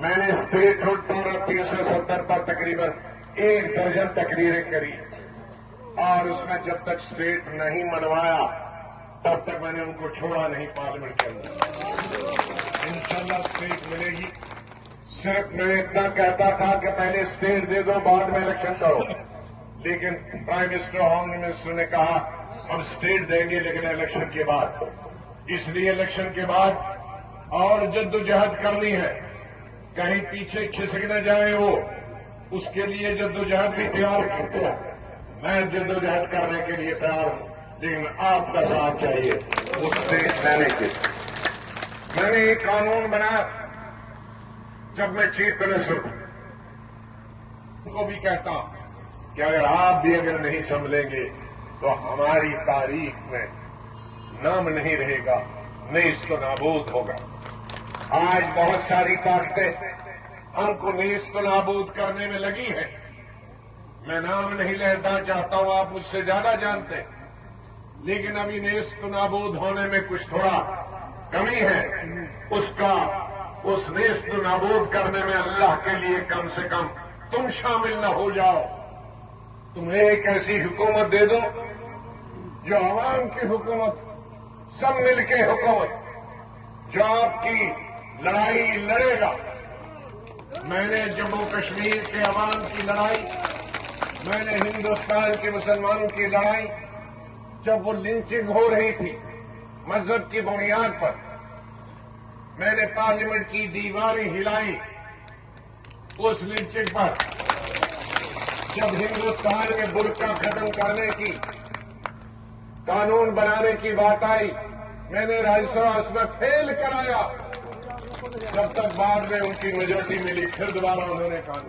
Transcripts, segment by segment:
میں نے state road پر اور 370 پر تقریباً 1 درجن تقریریں کری اور اس میں جب تک اسٹیٹ نہیں منوایا تب تک میں نے ان کو چھوڑا نہیں پارلیمنٹ کے اندر۔ انشاءاللہ اسٹیٹ ملے گی۔ صرف میں اتنا کہتا تھا کہ پہلے اسٹیٹ دے دو بعد میں الیکشن کرو، لیکن پرائم منسٹر ہوم منسٹر نے کہا ہم اسٹیٹ دیں گے لیکن الیکشن کے بعد۔ اس لیے الیکشن کے بعد اور جدوجہد کرنی ہے، کہیں پیچھے کھسک نہ جائے وہ، اس کے لیے جدوجہد بھی تیار کرتے ہیں۔ میں جدوجہد کرنے کے لیے تیار ہوں، لیکن آپ کا ساتھ چاہیے اس اسٹیٹ لینے کے۔ میں نے ایک قانون بنایا جب میں چیف منسٹر تھا، ان کو بھی کہتا ہوں کہ اگر نہیں سنبھلیں گے تو ہماری تاریخ میں نام نہیں رہے گا، نیست و نابود ہوگا۔ آج بہت ساری طاقتیں ہم کو نیست و نابود کرنے میں لگی ہیں۔ میں نام نہیں لینا چاہتا ہوں، آپ مجھ سے زیادہ جانتے ہیں، لیکن ابھی نیست و نابود ہونے میں کچھ تھوڑا کمی ہے۔ اس نیست و نابود کرنے میں اللہ کے لیے کم سے کم تم شامل نہ ہو جاؤ۔ تمہیں ایک ایسی حکومت دے دو جو عوام کی حکومت، سب مل کے حکومت، جو آپ کی لڑائی لڑے گا۔ میں نے جموں کشمیر کے عوام کی لڑائی، میں نے ہندوستان کے مسلمانوں کی لڑائی، جب وہ لنچنگ ہو رہی تھی مذہب کی بنیاد پر، میں نے پارلیمنٹ کی دیواریں ہلائی اس لنچنگ پر۔ جب ہندوستان میں برقع ختم کرنے کی قانون بنانے کی بات آئی، میں نے راجیہ سبھا اس میں فیل کرایا، جب تک بعد میں ان کی میجورٹی ملی پھر دوبارہ انہوں نے کہا۔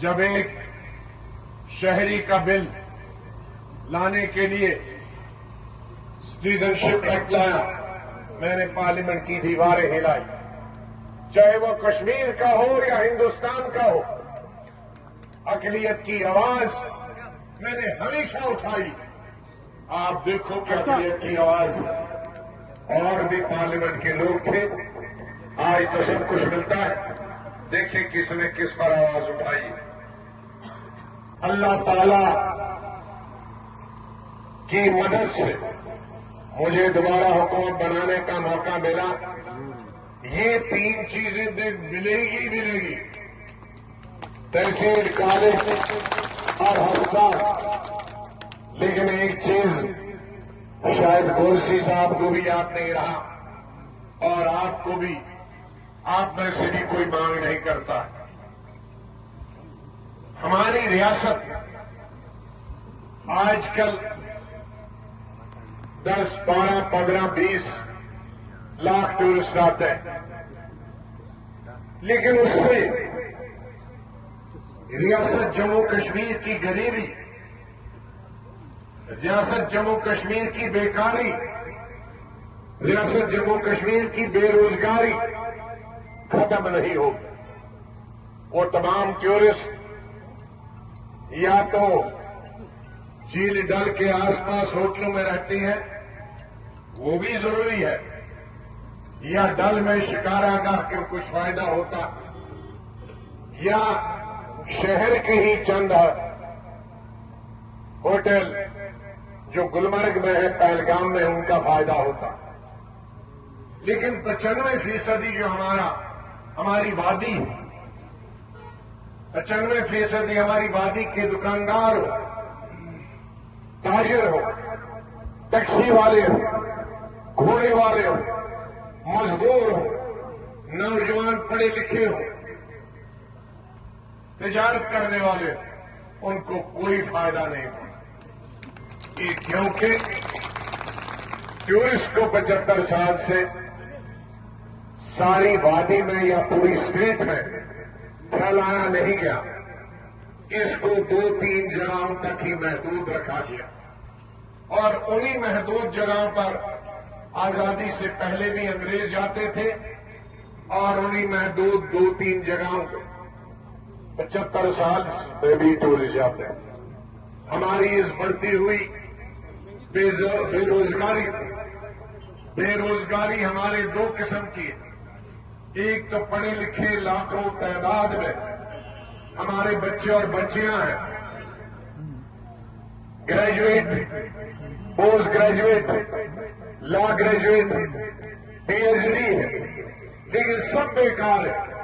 جب ایک شہری کا بل لانے کے لیے سٹیزن شپ ایکٹ لایا، میں نے پارلیمنٹ کی دیواریں ہلائی، چاہے وہ کشمیر کا ہو یا ہندوستان کا ہو۔ اقلیت کی آواز میں نے ہمیشہ اٹھائی۔ آپ دیکھو کہ اقلیت کی آواز اور بھی پارلیمنٹ کے لوگ تھے۔ آج تو سب کچھ ملتا ہے، دیکھیں کس نے کس پر آواز اٹھائی۔ اللہ تعالی کی مدد سے مجھے دوبارہ حکومت بنانے کا موقع ملا۔ یہ 3 چیزیں ملے گی، تحصیل، کالج اور ہسپتال۔ لیکن ایک چیز شاید گورسی صاحب کو بھی یاد نہیں رہا، اور آپ کو بھی، آپ میں سے بھی کوئی مانگ نہیں کرتا۔ ہماری ریاست آج کل 10، 12، 15، 20 لاکھ ٹورسٹ آتے ہیں، لیکن اس سے ریاست جموں کشمیر کی غریبی، ریاست جموں کشمیر کی بیکاری، ریاست جموں کشمیر کی بے روزگاری ختم نہیں ہوگی۔ وہ تمام ٹورسٹ یا تو جھیل ڈل کے آس پاس ہوٹلوں میں رہتی ہیں، وہ بھی ضروری ہے، یا ڈل میں شکارا گاہ کے کچھ فائدہ ہوتا، یا شہر کے ہی چند ہوٹل جو گلمرگ میں ہے، پہلگام میں، ان کا فائدہ ہوتا۔ لیکن 95% جو ہماری وادی، 95% ہماری وادی کے دکاندار ہو، تاجر ہو، ٹیکسی والے ہو، گھوڑے والے ہو، مزدور ہو، نوجوان پڑھے لکھے ہو، تجارت کرنے والے، ان کو کوئی فائدہ نہیں پہنچا۔ کیونکہ ٹورسٹ کو 75 سال سے ساری وادی میں یا پوری اسٹیٹ میں پھیلایا نہیں گیا، اس کو 2-3 جگہوں تک ہی محدود رکھا گیا، اور انہی محدود جگہوں پر آزادی سے پہلے بھی انگریز جاتے تھے، اور انہی محدود 2-3 جگہوں پہ 75 سال میں بھی ٹورسٹ جاتے ہیں۔ ہماری اس بڑھتی ہوئی بے روزگاری ہمارے 2 قسم کی ہے۔ ایک تو پڑھے لکھے لاکھوں تعداد میں ہمارے بچے اور بچیاں ہیں، گریجویٹ، پوسٹ گریجویٹ، لا گریجویٹ، پی ایچ ڈی ہے، لیکن سب بیکار ہے۔